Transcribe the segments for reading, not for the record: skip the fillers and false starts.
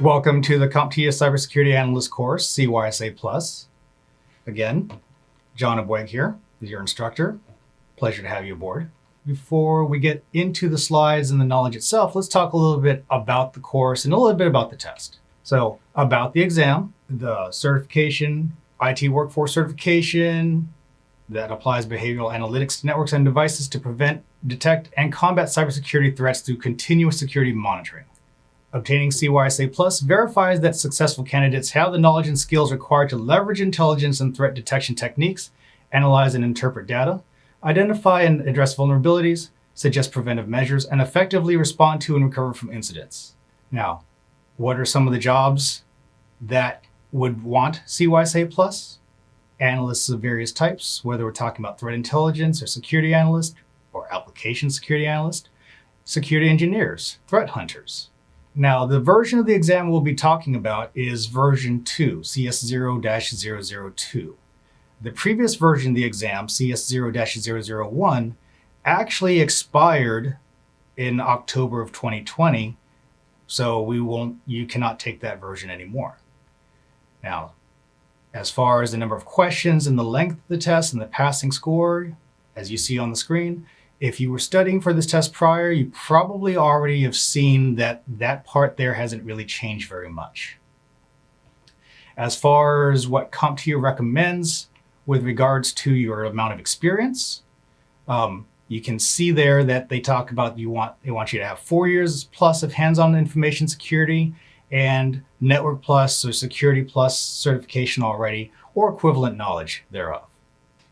Welcome to the CompTIA Cybersecurity Analyst course, CySA+. Again, John Abweg here is your instructor. Pleasure to have you aboard. Before we get into the slides and the knowledge itself, let's talk a little bit about the course and a little bit about the test. So, about the exam, the certification, IT workforce certification that applies behavioral analytics to networks and devices to prevent, detect, and combat cybersecurity threats through continuous security monitoring. Obtaining CySA Plus verifies that successful candidates have the knowledge and skills required to leverage intelligence and threat detection techniques, analyze and interpret data, identify and address vulnerabilities, suggest preventive measures, and effectively respond to and recover from incidents. Now, what are some of the jobs that would want CySA Plus? Analysts of various types, whether we're talking about threat intelligence or security analyst or application security analyst, security engineers, threat hunters. Now, the version of the exam we'll be talking about is version 2, CS0-002. The previous version of the exam, CS0-001, actually expired in October of 2020, so you cannot take that version anymore. Now, as far as the number of questions and the length of the test and the passing score, as you see on the screen, if you were studying for this test prior, you probably already have seen that that part there hasn't really changed very much. As far as what CompTIA recommends with regards to your amount of experience, you can see there that they talk about they want you to have 4 years plus of hands-on information security and Network Plus or Security Plus certification already, or equivalent knowledge thereof.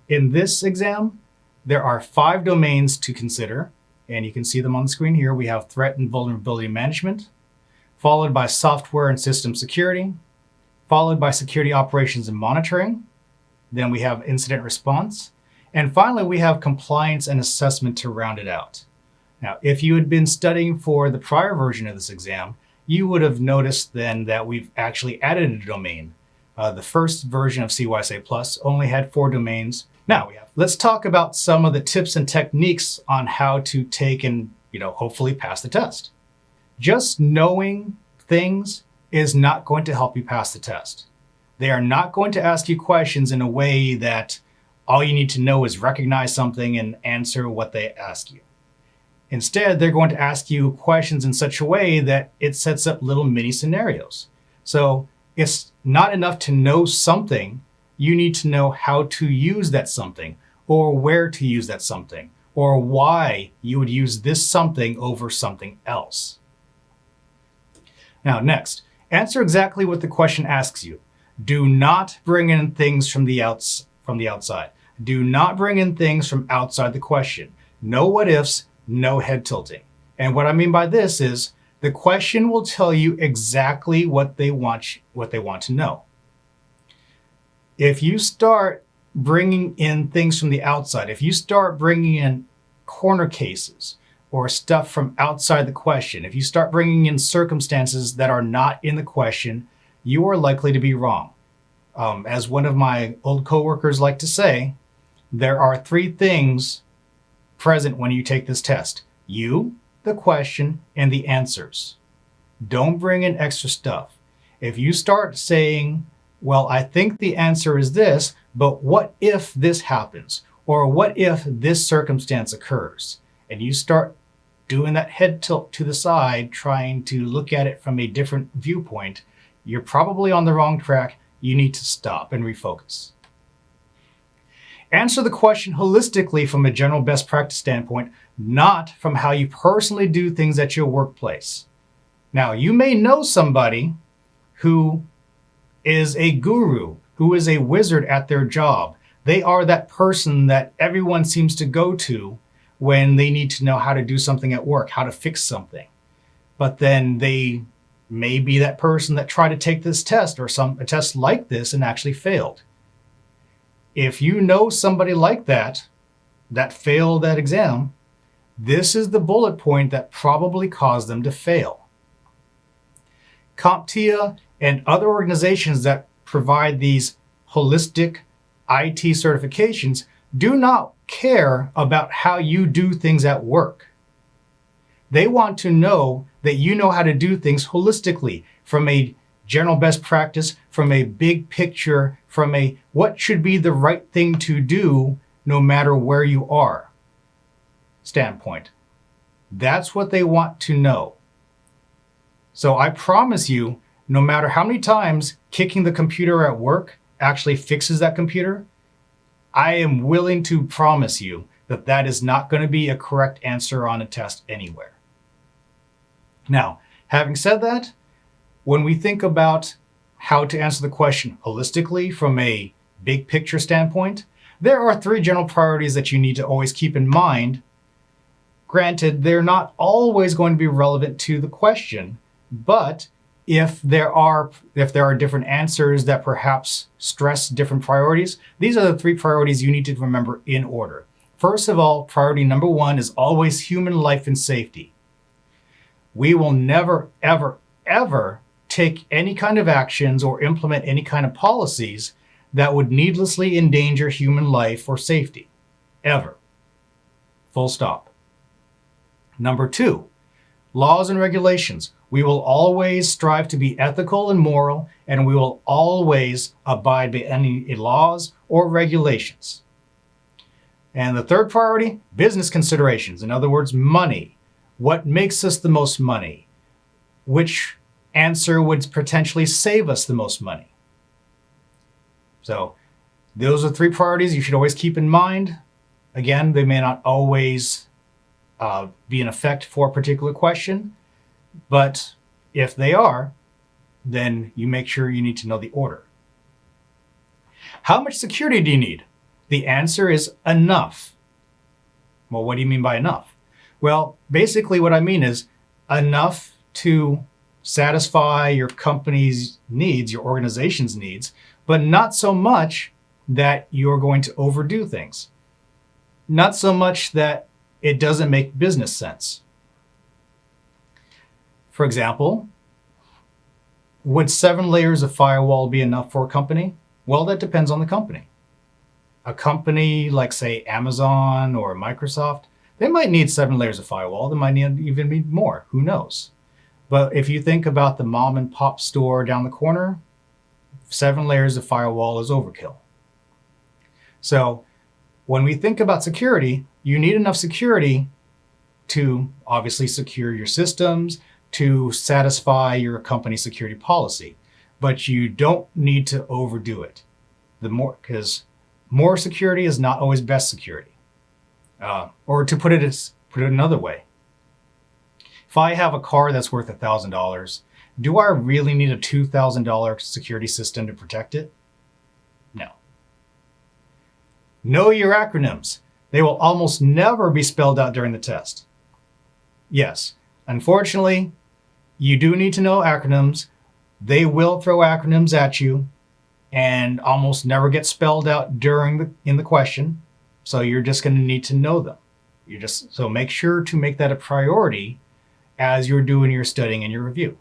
In this exam, there are 5 domains to consider, and you can see them on the screen here. We have threat and vulnerability management, followed by software and system security, followed by security operations and monitoring. Then we have incident response. And finally, we have compliance and assessment to round it out. Now, if you had been studying for the prior version of this exam, you would have noticed then that we've actually added a domain. The first version of CySA Plus only had 4 domains. Now, let's talk about some of the tips and techniques on how to take and, hopefully pass the test. Just knowing things is not going to help you pass the test. They are not going to ask you questions in a way that all you need to know is recognize something and answer what they ask you. Instead, they're going to ask you questions in such a way that it sets up little mini scenarios. So it's not enough to know something. You need to know how to use that something, or where to use that something, or why you would use this something over something else. Now, next, answer exactly what the question asks you. Do not bring in things from the outside. Do not bring in things from outside the question. No what ifs, no head tilting. And what I mean by this is the question will tell you exactly what they want to know. If you start bringing in things from the outside, if you start bringing in corner cases or stuff from outside the question, if you start bringing in circumstances that are not in the question, you are likely to be wrong. As one of my old coworkers like to say, there are 3 things present when you take this test: you, the question, and the answers. Don't bring in extra stuff. If you start saying, well, I think the answer is this, but what if this happens? Or what if this circumstance occurs? And you start doing that head tilt to the side, trying to look at it from a different viewpoint, you're probably on the wrong track. You need to stop and refocus. Answer the question holistically from a general best practice standpoint, not from how you personally do things at your workplace. Now, you may know somebody who is a guru, who is a wizard at their job. They are that person that everyone seems to go to when they need to know how to do something at work, how to fix something. But then they may be that person that tried to take this test or a test like this and actually failed. If you know somebody like that failed that exam, this is the bullet point that probably caused them to fail. CompTIA and other organizations that provide these holistic IT certifications do not care about how you do things at work. They want to know that you know how to do things holistically, from a general best practice, from a big picture, from a what should be the right thing to do no matter where you are standpoint. That's what they want to know. So I promise you, no matter how many times kicking the computer at work actually fixes that computer, I am willing to promise you that that is not going to be a correct answer on a test anywhere. Now, having said that, when we think about how to answer the question holistically from a big picture standpoint, there are 3 general priorities that you need to always keep in mind. Granted, they're not always going to be relevant to the question, but if there are different answers that perhaps stress different priorities, these are the 3 priorities you need to remember in order. First of all, priority number 1 is always human life and safety. We will never, ever, ever take any kind of actions or implement any kind of policies that would needlessly endanger human life or safety. Ever. Full stop. Number 2, laws and regulations. We will always strive to be ethical and moral, and we will always abide by any laws or regulations. And the 3rd priority, business considerations. In other words, money. What makes us the most money? Which answer would potentially save us the most money? So those are 3 priorities you should always keep in mind. Again, they may not always be in effect for a particular question, but if they are, then you make sure you need to know the order. How much security do you need? The answer is enough. Well, what do you mean by enough? Well, basically what I mean is enough to satisfy your company's needs, your organization's needs, but not so much that you're going to overdo things. Not so much that it doesn't make business sense. For example, would 7 layers of firewall be enough for a company? Well, that depends on the company. A company like, say, Amazon or Microsoft, they might need 7 layers of firewall. They might even need more. Who knows? But if you think about the mom and pop store down the corner, 7 layers of firewall is overkill. So when we think about security, you need enough security to obviously secure your systems, to satisfy your company's security policy. But you don't need to overdo it. Because more security is not always best security. Or to put it another way, if I have a car that's worth $1,000, do I really need a $2,000 security system to protect it? No. Know your acronyms. They will almost never be spelled out during the test. Yes, unfortunately, you do need to know acronyms. They will throw acronyms at you and almost never get spelled out in the question. So you're just going to need to know them. So make sure to make that a priority as you're doing your studying and your review.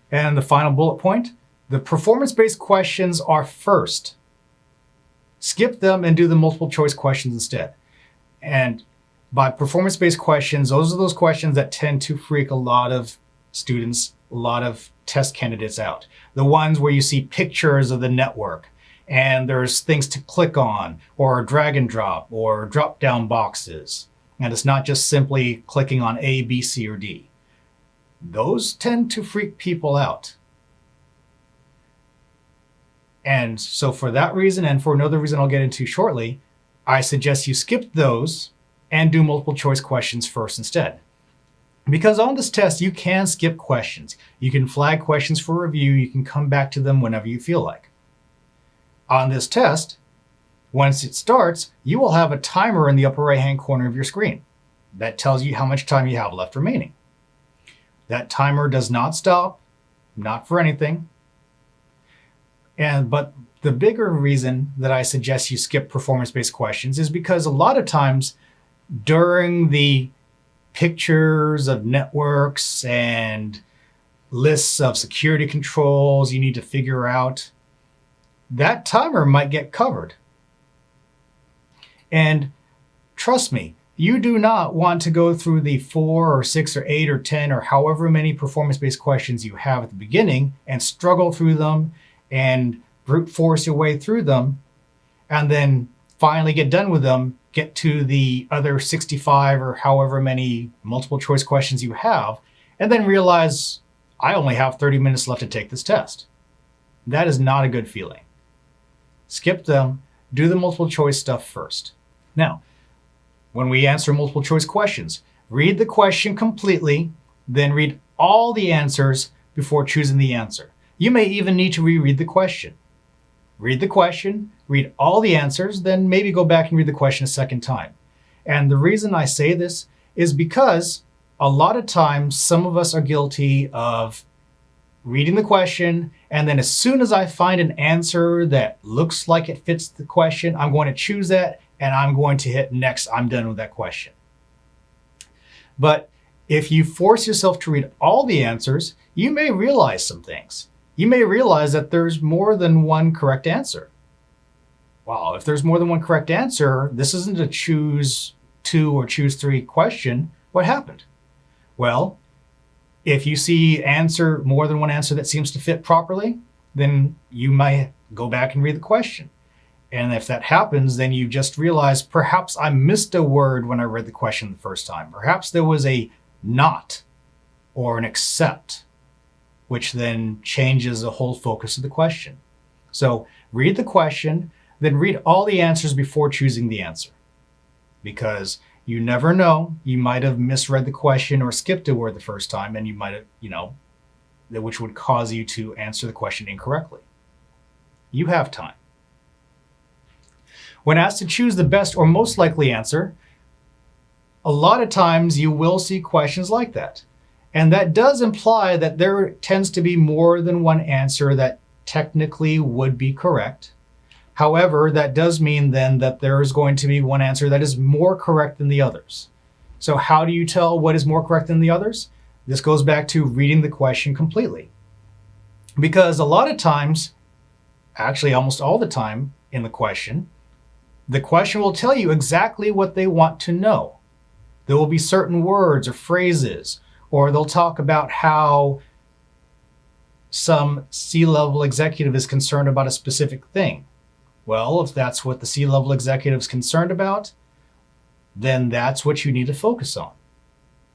And the final bullet point, the performance-based questions are first. Skip them and do the multiple choice questions instead. And by performance-based questions, those are those questions that tend to freak a lot of students, a lot of test candidates out. The ones where you see pictures of the network and there's things to click on or drag and drop or drop down boxes. And it's not just simply clicking on A, B, C, or D. Those tend to freak people out. And so for that reason, and for another reason I'll get into shortly, I suggest you skip those and do multiple choice questions first instead. Because on this test, you can skip questions. You can flag questions for review. You can come back to them whenever you feel like. On this test, once it starts, you will have a timer in the upper right-hand corner of your screen. That tells you how much time you have left remaining. That timer does not stop, not for anything. But the bigger reason that I suggest you skip performance-based questions is because a lot of times during the pictures of networks and lists of security controls you need to figure out, that timer might get covered. And trust me, You do not want to go through the 4 or 6 or 8 or 10 or however many performance-based questions you have at the beginning and struggle through them and brute force your way through them, and then finally get done with them, get to the other 65 or however many multiple choice questions you have, and then realize, I only have 30 minutes left to take this test. That is not a good feeling. Skip them, do the multiple choice stuff first. Now, when we answer multiple choice questions, read the question completely, then read all the answers before choosing the answer. You may even need to reread the question. Read the question, read all the answers, then maybe go back and read the question a second time. And the reason I say this is because a lot of times some of us are guilty of reading the question, and then as soon as I find an answer that looks like it fits the question, I'm going to choose that and I'm going to hit next. I'm done with that question. But if you force yourself to read all the answers, you may realize some things. You may realize that there's more than one correct answer. Wow, if there's more than one correct answer, this isn't a choose 2 or choose 3 question. What happened? Well, if you see more than one answer that seems to fit properly, then you might go back and read the question. And if that happens, then you just realize perhaps I missed a word when I read the question the first time. Perhaps there was a not or an except, which then changes the whole focus of the question. So read the question, then read all the answers before choosing the answer. Because you never know, you might have misread the question or skipped a word the first time, and you might have, which would cause you to answer the question incorrectly. You have time. When asked to choose the best or most likely answer, a lot of times you will see questions like that. And that does imply that there tends to be more than one answer that technically would be correct. However, that does mean then that there is going to be one answer that is more correct than the others. So how do you tell what is more correct than the others? This goes back to reading the question completely. Because a lot of times, actually almost all the time in the question will tell you exactly what they want to know. There will be certain words or phrases, or they'll talk about how some C-level executive is concerned about a specific thing. Well, if that's what the C-level executive is concerned about, then that's what you need to focus on.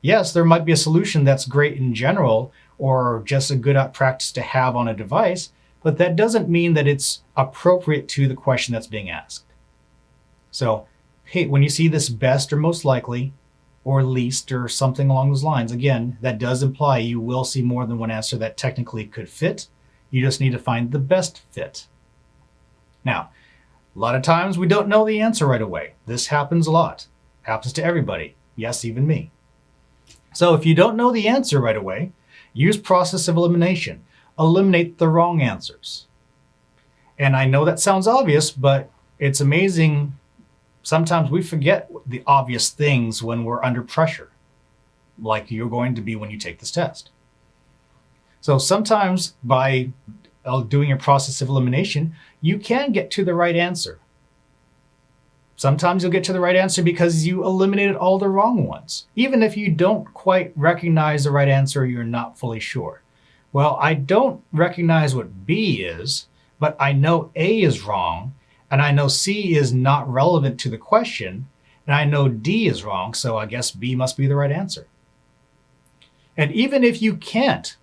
Yes, there might be a solution that's great in general, or just a good practice to have on a device, but that doesn't mean that it's appropriate to the question that's being asked. So, hey, when you see this best or most likely, or least, or something along those lines, again, that does imply you will see more than one answer that technically could fit. You just need to find the best fit. Now, a lot of times we don't know the answer right away. This happens a lot. Happens to everybody. Yes, even me. So if you don't know the answer right away, use process of elimination. Eliminate the wrong answers. And I know that sounds obvious, but it's amazing. Sometimes we forget the obvious things when we're under pressure, like you're going to be when you take this test. So sometimes by doing a process of elimination, you can get to the right answer. Sometimes you'll get to the right answer because you eliminated all the wrong ones. Even if you don't quite recognize the right answer, you're not fully sure. Well, I don't recognize what B is, but I know A is wrong, and I know C is not relevant to the question, and I know D is wrong, so I guess B must be the right answer. And even if you can't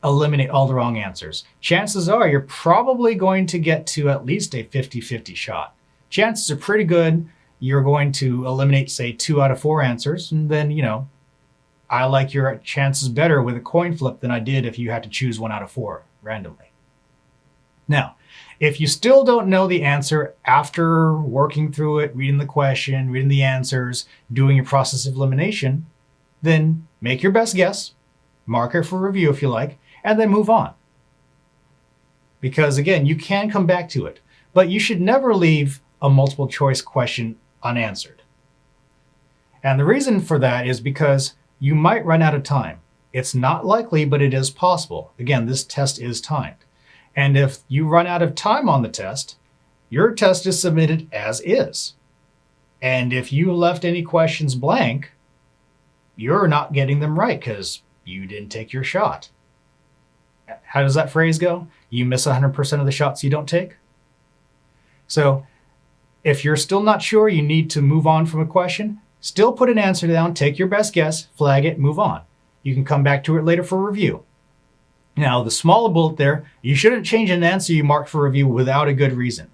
eliminate all the wrong answers, chances are you're probably going to get to at least a 50-50 shot. Chances are pretty good you're going to eliminate, say, 2 out of 4 answers, and then, I like your chances better with a coin flip than I did if you had to choose 1 out of 4 randomly. Now, if you still don't know the answer after working through it, reading the question, reading the answers, doing your process of elimination, then make your best guess, mark it for review if you like, and then move on. Because again, you can come back to it, but you should never leave a multiple choice question unanswered. And the reason for that is because you might run out of time. It's not likely, but it is possible. Again, this test is timed. And if you run out of time on the test, your test is submitted as is. And if you left any questions blank, you're not getting them right because you didn't take your shot. How does that phrase go? You miss 100% of the shots you don't take. So if you're still not sure, you need to move on from a question, still put an answer down, take your best guess, flag it, move on. You can come back to it later for review. Now, the smaller bullet there, you shouldn't change an answer you marked for review without a good reason.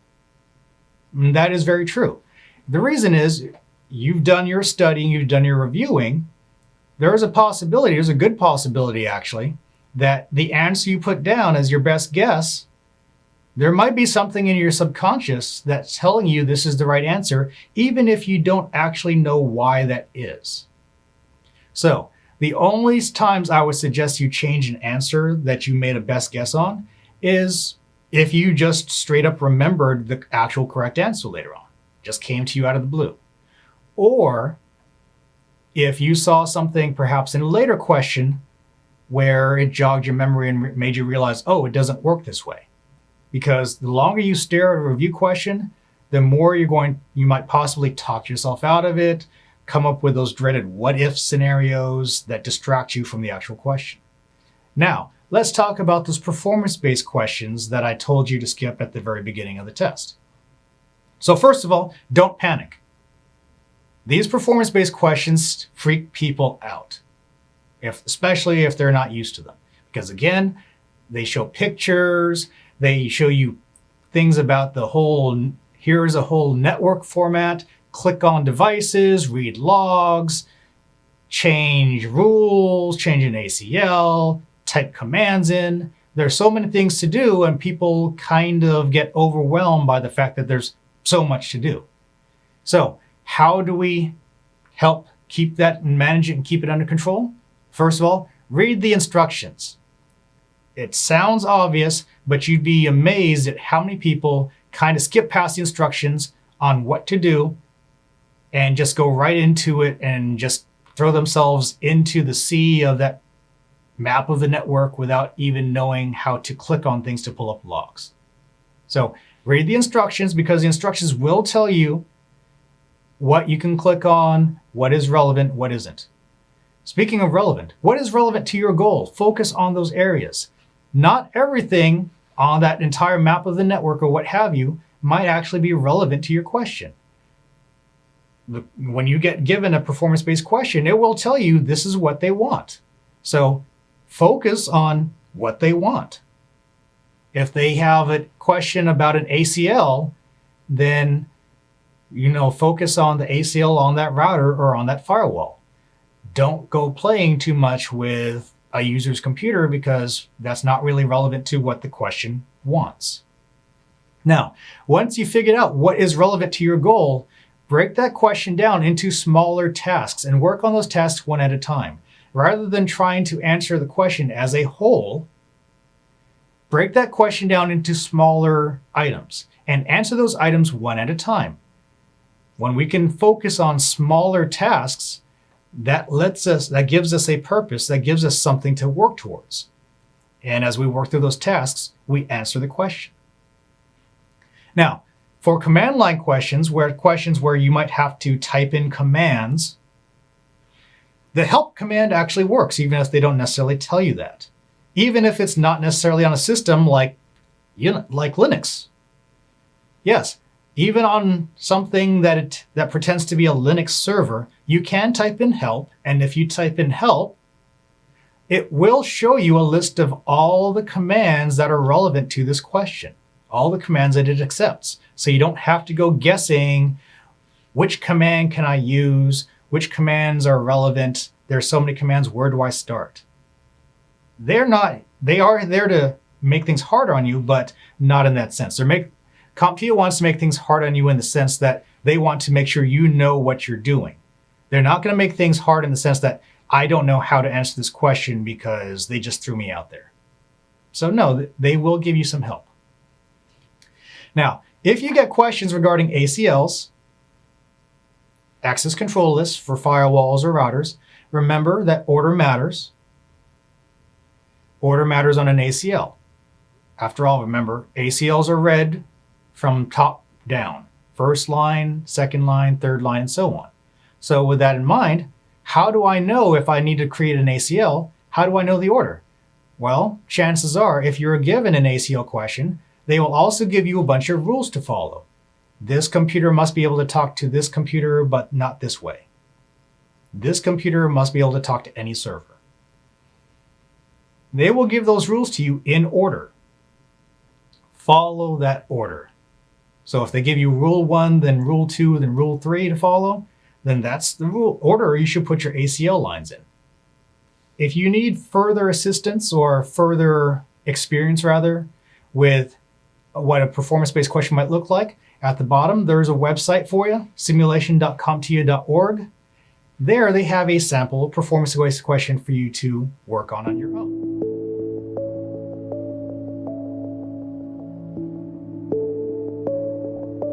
And that is very true. The reason is you've done your studying, you've done your reviewing. There's a possibility, there's a good possibility actually, that the answer you put down as your best guess, there might be something in your subconscious that's telling you this is the right answer, even if you don't actually know why that is. So the only times I would suggest you change an answer that you made a best guess on is if you just straight up remembered the actual correct answer later on, just came to you out of the blue. Or if you saw something perhaps in a later question where it jogged your memory and made you realize, oh, it doesn't work this way. Because the longer you stare at a review question, the more you might possibly talk yourself out of it, come up with those dreaded what-if scenarios that distract you from the actual question. Now, let's talk about those performance-based questions that I told you to skip at the very beginning of the test. So first of all, don't panic. These performance-based questions freak people out, especially if they're not used to them. Because again, they show pictures, they show you things about here's a whole network format, click on devices, read logs, change rules, change an ACL, type commands in. There's so many things to do, and people kind of get overwhelmed by the fact that there's so much to do. So how do we help keep that and manage it and keep it under control? First of all, read the instructions. It sounds obvious, but you'd be amazed at how many people kind of skip past the instructions on what to do and just go right into it and just throw themselves into the sea of that map of the network without even knowing how to click on things to pull up logs. So read the instructions, because the instructions will tell you what you can click on, what is relevant, what isn't. Speaking of relevant, what is relevant to your goal? Focus on those areas. Not everything on that entire map of the network or what have you might actually be relevant to your question. When you get given a performance-based question, it will tell you this is what they want. So focus on what they want. If they have a question about an ACL, then focus on the ACL on that router or on that firewall. Don't go playing too much with a user's computer, because that's not really relevant to what the question wants. Now, once you figured out what is relevant to your goal, break that question down into smaller tasks and work on those tasks one at a time. Rather than trying to answer the question as a whole, break that question down into smaller items and answer those items one at a time. When we can focus on smaller tasks, that gives us a purpose, that gives us something to work towards. And as we work through those tasks, we answer the question. Now, for command line questions where you might have to type in commands, the help command actually works, even if they don't necessarily tell you that. Even if it's not necessarily on a system like Linux. Yes, even on something that pretends to be a Linux server, you can type in help, and if you type in help, it will show you a list of all the commands that are relevant to this question, all the commands that it accepts. So you don't have to go guessing which command can I use, which commands are relevant. There's so many commands, where do I start? They are there to make things harder on you, but not in that sense. CompTIA wants to make things hard on you in the sense that they want to make sure you know what you're doing. They're not going to make things hard in the sense that I don't know how to answer this question because they just threw me out there. So no, they will give you some help. Now, if you get questions regarding ACLs, access control lists for firewalls or routers, remember that order matters. Order matters on an ACL. After all, remember, ACLs are read from top down, first line, second line, third line, and so on. So with that in mind, how do I know if I need to create an ACL? How do I know the order? Well, chances are, if you're given an ACL question, they will also give you a bunch of rules to follow. This computer must be able to talk to this computer, but not this way. This computer must be able to talk to any server. They will give those rules to you in order. Follow that order. So if they give you rule 1, then rule 2, then rule 3 to follow, then that's the rule order you should put your ACL lines in. If you need further assistance or further experience rather with what a performance-based question might look like, at the bottom there's a website for you, simulation.comptia.org. There they have a sample performance-based question for you to work on your own.